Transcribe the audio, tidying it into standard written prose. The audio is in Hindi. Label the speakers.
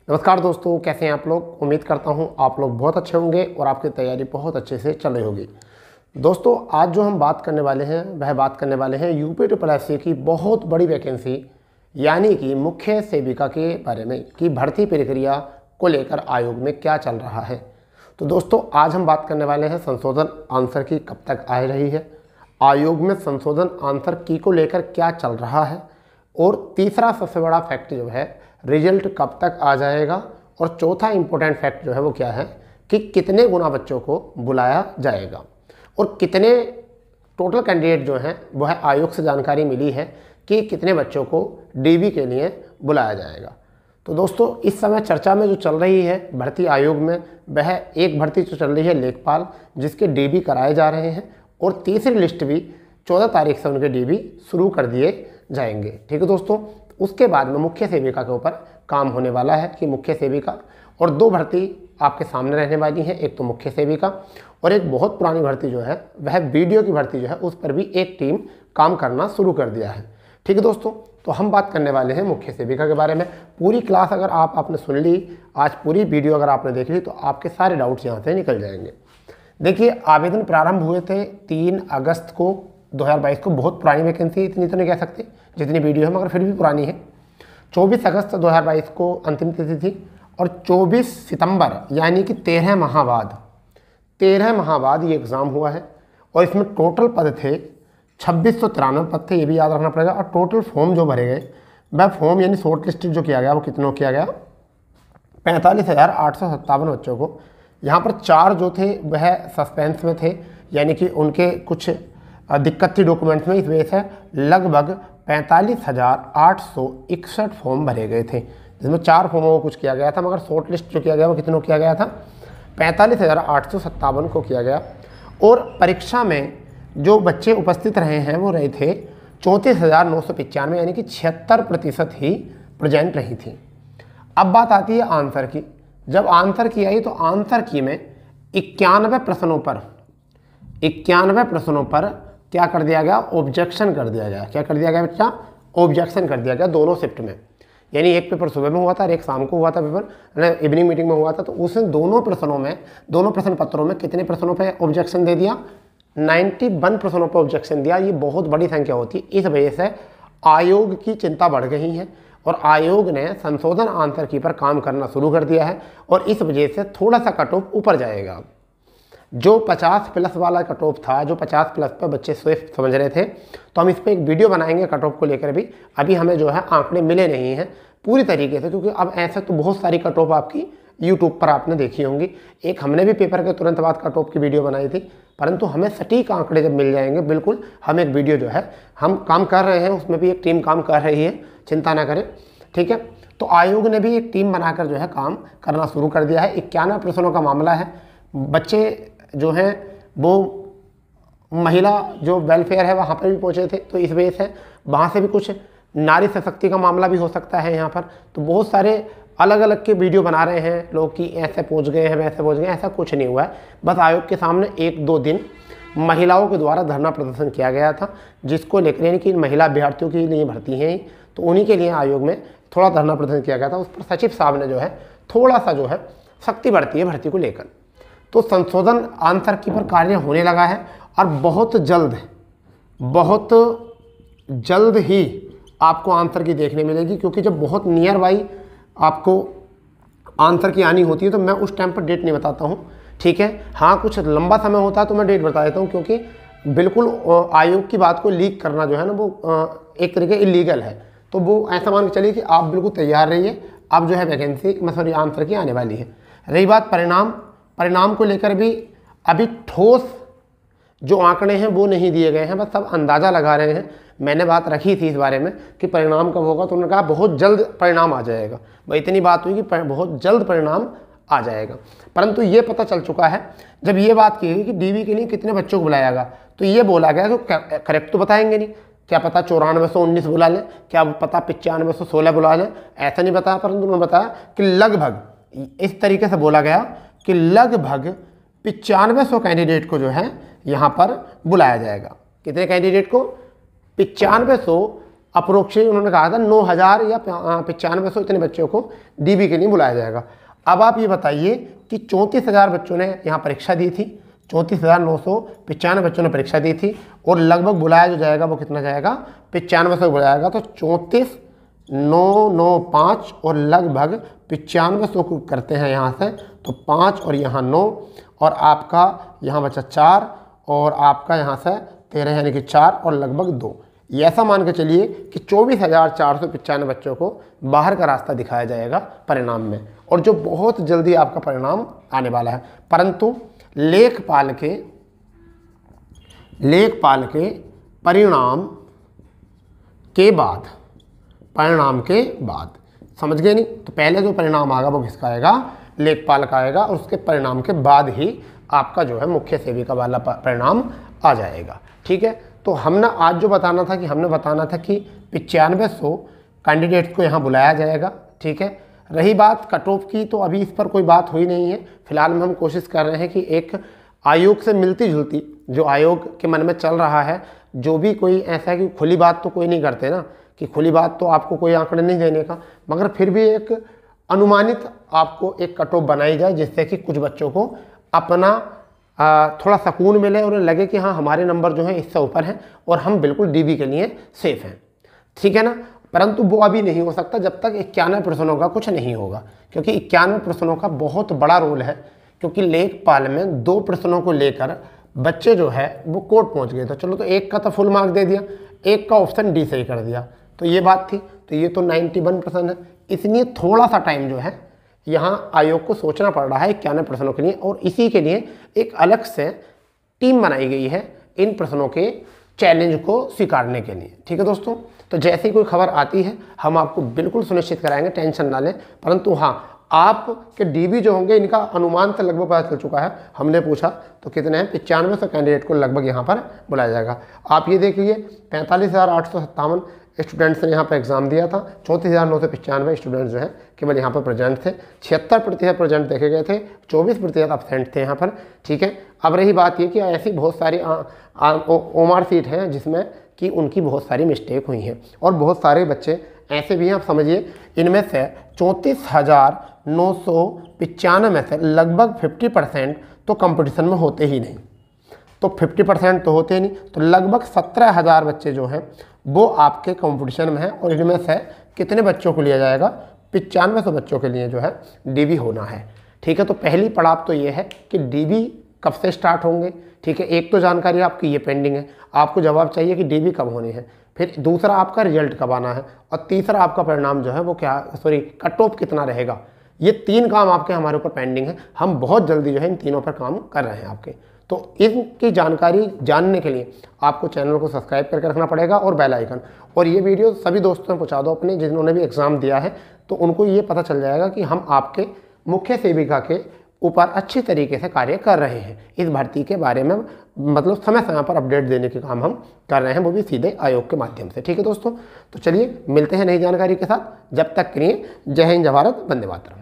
Speaker 1: नमस्कार दोस्तों, कैसे हैं आप लोग। उम्मीद करता हूं आप लोग बहुत अच्छे होंगे और आपकी तैयारी बहुत अच्छे से चल रही होगी। दोस्तों, आज जो हम बात करने वाले हैं वह बात करने वाले हैं यूपी की बहुत बड़ी वैकेंसी यानी कि मुख्य सेविका के बारे में कि भर्ती प्रक्रिया को लेकर आयोग में क्या चल रहा है। तो दोस्तों, आज हम बात करने वाले हैं संशोधन आंसर की कब तक आ रही है, आयोग में संशोधन आंसर की को लेकर क्या चल रहा है, और तीसरा सबसे बड़ा फैक्ट जो है रिजल्ट कब तक आ जाएगा, और चौथा इंपॉर्टेंट फैक्ट जो है वो क्या है कि कितने गुना बच्चों को बुलाया जाएगा और कितने टोटल कैंडिडेट जो हैं वो है आयोग से जानकारी मिली है कि कितने बच्चों को डीबी के लिए बुलाया जाएगा। तो दोस्तों, इस समय चर्चा में जो चल रही है भर्ती आयोग में वह एक भर्ती जो चल रही है लेखपाल, जिसके डीबी कराए जा रहे हैं और तीसरी लिस्ट भी 14 तारीख से उनके डीबी शुरू कर दिए जाएंगे। ठीक है दोस्तों, उसके बाद में मुख्य सेविका के ऊपर काम होने वाला है कि मुख्य सेविका, और दो भर्ती आपके सामने रहने वाली है, एक तो मुख्य सेविका और एक बहुत पुरानी भर्ती जो है वह वीडियो की भर्ती जो है उस पर भी एक टीम काम करना शुरू कर दिया है। ठीक है दोस्तों, तो हम बात करने वाले हैं मुख्य सेविका के बारे में। पूरी क्लास अगर आपने सुन ली, आज पूरी वीडियो अगर आपने देख ली तो आपके सारे डाउट्स यहाँ से निकल जाएंगे। देखिए, आवेदन प्रारंभ हुए थे 3 अगस्त को 2022 को। बहुत पुरानी वैकेंसी, इतनी तो नहीं कह सकते जितनी वीडियो है, मगर फिर भी पुरानी है। 24 अगस्त 2022 को अंतिम तिथि थी और 24 सितंबर यानी कि 13 माह बाद ये एग्ज़ाम हुआ है। और इसमें टोटल पद थे 2693 पद थे, ये भी याद रखना पड़ेगा। और टोटल फॉर्म जो भरे गए वह फॉर्म यानी शॉर्ट लिस्ट जो किया गया वो कितनों किया गया, 45,857 बच्चों को। यहाँ पर 4 जो थे वह सस्पेंस में थे, यानी कि उनके कुछ दिक्कत थी डॉक्यूमेंट्स में, इस वजह से लगभग 45,861 फॉर्म भरे गए थे, जिसमें 4 फॉर्मों को कुछ किया गया था। मगर शॉर्ट लिस्ट जो किया गया वो कितनों किया गया था, 45,857 को किया गया। और परीक्षा में जो बच्चे उपस्थित रहे हैं वो रहे थे 34,995 यानी कि 76% ही प्रेजेंट रही थी। अब बात आती है आंसर की। जब आंसर की आई तो आंसर की में 91 प्रश्नों पर क्या कर दिया गया, ऑब्जेक्शन कर दिया गया। क्या कर दिया गया बच्चा, ऑब्जेक्शन कर दिया गया दोनों शिफ्ट में। यानी एक पेपर सुबह में हुआ था और एक शाम को हुआ था पेपर, इवनिंग मीटिंग में हुआ था। तो उस दोनों प्रश्न पत्रों में कितने प्रश्नों पे ऑब्जेक्शन दे दिया, 91 प्रश्नों पर ऑब्जेक्शन दिया। ये बहुत बड़ी संख्या होती है। इस वजह से आयोग की चिंता बढ़ गई है और आयोग ने संशोधन आंसर की पर काम करना शुरू कर दिया है। और इस वजह से थोड़ा सा कट ऑफ ऊपर जाएगा। जो 50+ वाला कट ऑफ था, जो 50+ पर बच्चे स्विफ्ट समझ रहे थे, तो हम इस पर एक वीडियो बनाएंगे कट ऑफ को लेकर भी। अभी हमें जो है आंकड़े मिले नहीं हैं पूरी तरीके से, क्योंकि अब ऐसे तो बहुत सारी कट ऑफ आपकी यूट्यूब पर आपने देखी होंगी। एक हमने भी पेपर के तुरंत बाद कट ऑफ की वीडियो बनाई थी, परंतु हमें सटीक आंकड़े जब मिल जाएंगे बिल्कुल हम एक वीडियो जो है हम काम कर रहे हैं, उसमें भी एक टीम काम कर रही है, चिंता ना करें। ठीक है, तो आयोग ने भी एक टीम बनाकर जो है काम करना शुरू कर दिया है। 91 प्रश्नों का मामला है। बच्चे जो हैं वो महिला जो वेलफेयर है वहाँ पर भी पहुँचे थे, तो इस वजह से वहाँ से भी कुछ नारी सशक्ति का मामला भी हो सकता है यहाँ पर। तो बहुत सारे अलग अलग के वीडियो बना रहे हैं लोग कि ऐसे पहुँच गए हैं, वैसे पहुँच गए, ऐसा कुछ नहीं हुआ है। बस आयोग के सामने 1-2 दिन महिलाओं के द्वारा धरना प्रदर्शन किया गया था, जिसको लेकर यानी कि महिला अभ्यर्थियों के लिए भर्ती हैं, तो उन्हीं के लिए आयोग में थोड़ा धरना प्रदर्शन किया गया था। उस पर सचिव साहब ने जो है थोड़ा सा जो है सख्ती बरती है भर्ती को लेकर। तो संशोधन आंसर की पर कार्य होने लगा है और बहुत जल्द ही आपको आंसर की देखने मिलेगी, क्योंकि जब बहुत नियर बाई आपको आंसर की आनी होती है तो मैं उस टाइम पर डेट नहीं बताता हूँ। ठीक है, हाँ कुछ लंबा समय होता है तो मैं डेट बता देता हूँ, क्योंकि बिल्कुल आयोग की बात को लीक करना जो है ना वो एक तरीके इलीगल है। तो वो ऐसा मान के चलिए कि आप बिल्कुल तैयार रहिए, अब जो है वैकेंसी आंसर की आने वाली है। रही बात परिणाम को लेकर भी अभी ठोस जो आंकड़े हैं वो नहीं दिए गए हैं, बस सब अंदाज़ा लगा रहे हैं। मैंने बात रखी थी इस बारे में कि परिणाम कब होगा, तो उन्होंने कहा बहुत जल्द परिणाम आ जाएगा। भाई इतनी बात हुई कि बहुत जल्द परिणाम आ जाएगा। परंतु ये पता चल चुका है, जब ये बात की गई कि डीबी के लिए कितने बच्चों को बुलाएगा, तो ये बोला गया तो करेक्ट तो बताएंगे नहीं। क्या पता 9419 बुला लें, क्या पता 9516 बुला लें, ऐसा नहीं बताया। परंतु उन्होंने बताया कि लगभग इस तरीके से बोला गया कि लगभग 9500 कैंडिडेट को जो है यहाँ पर बुलाया जाएगा। कितने कैंडिडेट को, 9500 अप्रोक्सीमेट उन्होंने कहा था 9,000 या 9500 इतने बच्चों को डीबी के लिए बुलाया जाएगा। अब आप ये बताइए कि 34,000 बच्चों ने यहाँ परीक्षा दी थी, 34,995 बच्चों ने परीक्षा दी थी और लगभग बुलाया जो जाएगा वो कितना जाएगा, 9500 बुलाएगा। तो 34,995 और लगभग 9500 को करते हैं यहाँ से, तो 5 और यहाँ 9 और आपका यहाँ बचा 4 और आपका यहाँ से 13 यानी कि 4 और लगभग 2। ये ऐसा मान के चलिए कि 24,495 बच्चों को बाहर का रास्ता दिखाया जाएगा परिणाम में, और जो बहुत जल्दी आपका परिणाम आने वाला है। परंतु लेखपाल के परिणाम के बाद समझ गए नहीं? तो पहले जो परिणाम आएगा वो किसका आएगा, लेखपाल का आएगा, और उसके परिणाम के बाद ही आपका जो है मुख्य सेविका वाला परिणाम आ जाएगा। ठीक है, तो हमने आज जो बताना था कि हमने बताना था कि 9500 कैंडिडेट्स को यहाँ बुलाया जाएगा। ठीक है, रही बात कट ऑफ की, तो अभी इस पर कोई बात हुई नहीं है। फिलहाल में हम कोशिश कर रहे हैं कि एक आयोग से मिलती जुलती, जो आयोग के मन में चल रहा है, जो भी कोई ऐसा है कि खुली बात तो कोई नहीं करते ना, कि खुली बात तो आपको कोई आंकड़े नहीं देने का, मगर फिर भी एक अनुमानित आपको एक कट ऑफ बनाई जाए, जिससे कि कुछ बच्चों को अपना थोड़ा सुकून मिले और लगे कि हाँ हमारे नंबर जो है इससे ऊपर हैं और हम बिल्कुल डीबी के लिए सेफ हैं। ठीक है ना, परंतु वो अभी नहीं हो सकता जब तक 91 प्रश्नों का कुछ नहीं होगा, क्योंकि 91 प्रश्नों का बहुत बड़ा रोल है। क्योंकि लेखपाल में 2 प्रश्नों को लेकर बच्चे जो है वो कोर्ट पहुंच गए, तो चलो तो एक का तो फुल मार्क दे दिया, एक का ऑप्शन डी सही कर दिया, तो ये बात थी। तो ये तो 91% है, इसलिए थोड़ा सा टाइम जो है यहाँ आयोग को सोचना पड़ रहा है 91 प्रश्नों के लिए, और इसी के लिए एक अलग से टीम बनाई गई है इन प्रश्नों के चैलेंज को स्वीकारने के लिए। ठीक है दोस्तों, तो जैसे ही कोई खबर आती है हम आपको बिल्कुल सुनिश्चित कराएंगे, टेंशन ना लें। परंतु हाँ, आपके डीबी जो होंगे इनका अनुमान से लगभग पता चल चुका है। हमने पूछा तो कितने हैं, 9500 कैंडिडेट को लगभग यहाँ पर बुलाया जाएगा। आप ये देखिए 45,857 स्टूडेंट्स ने यहाँ पर एग्जाम दिया था, 34,995 स्टूडेंट्स जो हैं केवल यहाँ पर प्रेजेंट थे, 76% प्रेजेंट देखे गए थे, 24% अब्सेंट थे यहाँ पर। ठीक है, अब रही बात ये कि ऐसी बहुत सारी ओमार सीट हैं जिसमें कि उनकी बहुत सारी मिस्टेक हुई हैं, और बहुत सारे बच्चे ऐसे भी हैं, आप समझिए इनमें से 34,995 में से लगभग 50% तो कंपटीशन में होते ही नहीं, तो 50% तो होते ही नहीं, तो लगभग 17,000 बच्चे जो हैं वो आपके कंपटीशन में हैं, और इनमें से कितने बच्चों को लिया जाएगा, 9500 बच्चों के लिए जो है डीबी होना है। ठीक है, तो पहली पड़ाव तो ये है कि डीबी कब से स्टार्ट होंगे। ठीक है, एक तो जानकारी आपकी ये पेंडिंग है, आपको जवाब चाहिए कि डीबी कब होनी है, फिर दूसरा आपका रिजल्ट कब आना है, और तीसरा आपका परिणाम जो है वो कट ऑफ कितना रहेगा। ये 3 काम आपके हमारे ऊपर पेंडिंग है, हम बहुत जल्दी जो है इन तीनों पर काम कर रहे हैं आपके। तो इनकी जानकारी जानने के लिए आपको चैनल को सब्सक्राइब करके रखना पड़ेगा और बेल आइकन, और ये वीडियो सभी दोस्तों में पहुंचा दो अपने, जिन्होंने भी एग्ज़ाम दिया है, तो उनको ये पता चल जाएगा कि हम आपके मुख्य सेविका के ऊपर अच्छी तरीके से कार्य कर रहे हैं। इस भर्ती के बारे में मतलब समय समय पर अपडेट देने के काम हम कर रहे हैं, वो भी सीधे आयोग के माध्यम से। ठीक है दोस्तों, तो चलिए मिलते हैं नई जानकारी के साथ, जब तक के लिए जय हिंद, जय भारत, वंदे मातरम।